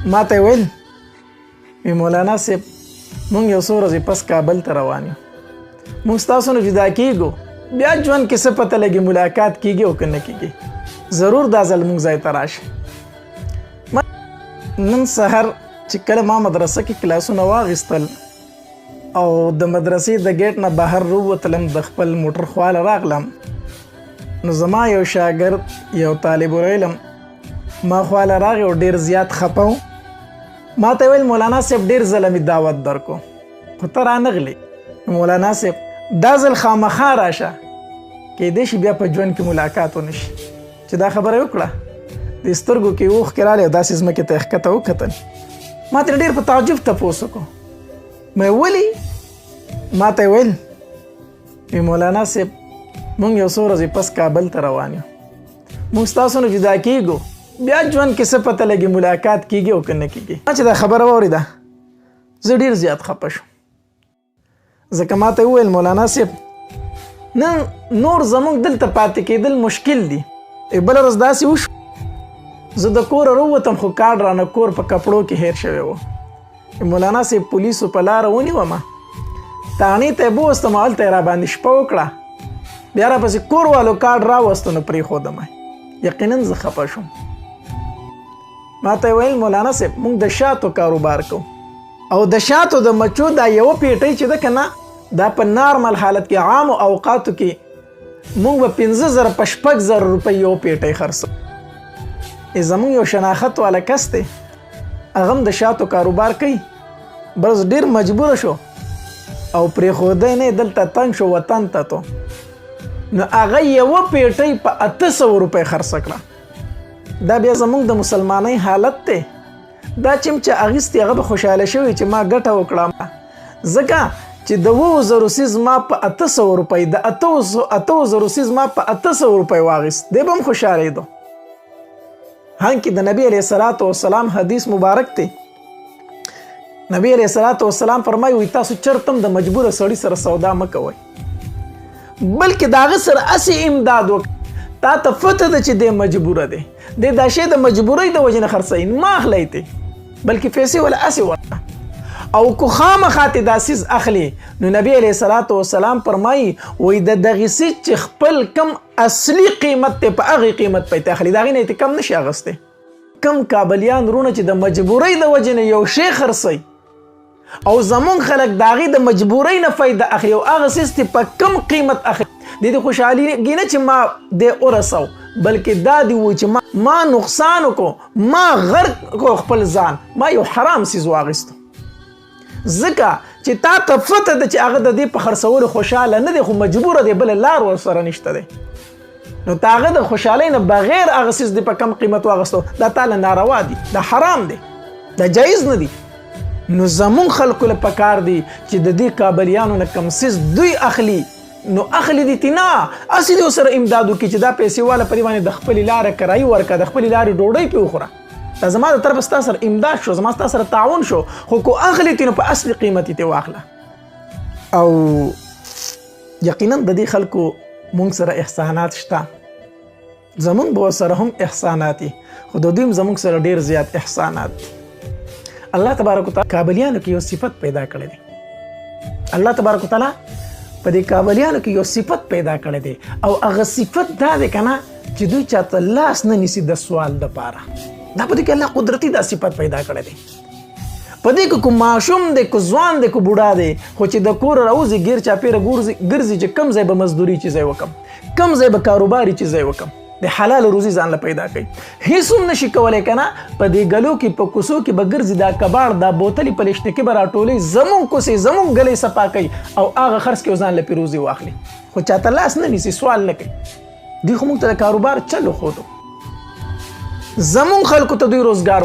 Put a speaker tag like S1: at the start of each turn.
S1: ما ته ویل مولانا صاحب مونږ یو څو ورځې پس کابل ته روان یو. مونږ ستاسو نه جدا کیږو، بیا ژوند کې څه پته لګي ملاقات کیږي او که نه کیږي. ضرور دا ځل مونږ ځای ته راشه. نن سحر چې کله ما مدرسه کې کلاسونه واخیستل او د مدرسې د ګیټ نه بهر ووتلم، د خپل موټر خواله راغلم، نو زما یو شاګرد یو طالب العلم ما خواله راغی او ډیر زیات خپه و. ما ته ویل مولانا صاحب ډیر ځله مې دعوت درکو خو ته رانغلې. مولانا صاحب دا ځل خامخا راشه، کیدای شي بیا په ژوند کې ملاقات ونه شي. چې دا خبره وکړه د سترګو کې اوښکې راغلې او داسې ځمکې ته یې ښکته وکتل. ما ترې ډېر په تعجب تپوس وکړو. مې ولې؟ ما ته یې ویل مولانا صاحب مونږ یو څو ورځې پس کابل ته روان یو. مونږ ستاسو نه جدا کیږو، بیا ژوند کې څه پته لګي ملاقات کیږي او که نه کیږي. چې دا خبره واورېده زه ډېر زیات خفه شوم، ځکه ما ته وویل مولانا صاحب نن نور زموږ دلته پاتې کېدل مشکل دي. بله ورځ داسې وشو زه د کوره راووتم خو کارډ رانه کور په کپړو کې هیر شوی و. مولانا صاحب پولیسو په لاره ونیومه، تاڼې ته یې بوستم او هلته یې راباندې شپه وکړه. بیا راپسې کور والو کارډ راوستو نو پرېښودم. یقینا زه خفه شوم. ما ته ویل مولانا صاحب مونږ د شاتو کاروبار کوو او د شاتو د مچو دا یوه پیټۍ چې ده که نه دا په نارمل حالت کې عامو اوقاتو کې مونږ به 5,000 په 6,000 روپۍ یو پیټۍ خرڅوو. زمونږ یو شناخت والا کس دی، هغه هم د شاتو کاروبار کوي، بس ډېر مجبوره شو او پرېښودی نه دلته تنګ شو وطن ته تو، نو هغه یوه پیټۍ په 800 روپۍ خرڅه کړه. دا بیا زمونږ د مسلمانۍ حالت دی. دا چې اخیستې هغه به خوشحاله شوي چې ما ګټه وکړه، ځکه چې د 2,000 سیز ما په 800 روپۍ، د 8,000 سیز ما په 800 روپۍ واخیست، دی به هم خوشحالېدو. هنکې د نبی علیه الصلاة والسلام حدیث مبارک دی. نبی علیه الصلاة والسلام فرمایي وایي تاسو چرته هم د مجبوره سړي سره سودا مه کوئ، بلکې د هغه سره هسې امداد وکړئ. تا ته پته ده چې دی مجبوره دی، دی دا شی د مجبورۍ د وجې نه خرڅوي، مه اخلی تی، بلکې پیسې وله هسې ورکړه. او که خامخا تې دا څیز اخلي نو نبی علیه الصلاة والسلام فرمایي وایي د دغې څیز چې خپل کم اصلي قیمت دی په هغې قیمت پې ته اخلي، د هغې نه یې کم نشي اخیستی. کم کابلیان رونه چې د مجبورۍ د وجې نه یو شی خرڅوي او زمونږ خلک د هغې د مجبورۍ نه فایده اخلي او هغه څیز ته په کم قیمت اخلي، د دې خوشحالېږي نه چې ما دی ورسو، بلکې دا دی و چې ما نقصان وکړو، ما غرق کړو خپل ځان، ما یو حرام څیز واخیستو. ځکه چې تا ته پته ده چې هغه د دې په خرڅولو خوشحاله نه دی، خو مجبوره دی، بله لار ورسره نشته دی، نو تا هغه د خوشحالۍ نه بغیر هغه څیز دی په کم قیمت واخیستو، دا تاله ناروا دی، دا حرام دی، دا جایز نه دی. نو زمونږ خلکو له پکار دی چې د دې کابلیانو نه کم څیز دوی اخلي نو اخلي دي تی نه، هسې دې ورسره امداد وکړي چې دا پیسې واله په دې باندې د خپلې لارې کرایي ورکړه، د خپلې لارې ډوډۍ پې وخوره. دا زما د طرفه ستا سره امداد شو، زما ستا سره تعاون شو، خو کو اخلي تی نو په اصلي قیمت یې واخله. او یقینا د دې خلکو مونږ سره احسانات شته، زمونږ به ورسره هم احسانات دي، خو د دوی هم زمونږ سره ډېر زیات احسانات دي. الله تبارک وتعالی کابلیانو کې یو صفت پیدا کړی دی. الله تبارک وتعالی په دې کابلیانو کې یو صفت پیدا کړی دی او هغه صفت دا دی که نه چې دوی چاته لاس نه نیسي د سوال دپاره. دا په دې کې الله قدرتي دا صفت پیدا کړی دی. په دې کې که ماشوم دی، که ځوان دی، که بوډا دی، خو چې د کوره راوځي ګیر چاپېره ګرځي چې کم ځای به مزدوري چې ځای وکم، کم ځای به کاروباري چې ځای وکم، د حلال روزي ځان له پیدا کوي. هیڅ هم نشي کولی که نه په دې ګلو کې په کوڅو کې به ګرځي، دا کباړ دا بوتلې په لشتکې به راټولوي، زمونږ کوڅې زمونږ ګلې صفا کوي او هغه خرڅ کړي او ځان له پې روزي واخلي، خو چاته لاس نه نیسي، سوال نه کوي. دوی خو موږ ته د کاروبار چل وښودو، زمونږ خلکو ته دوی روزګار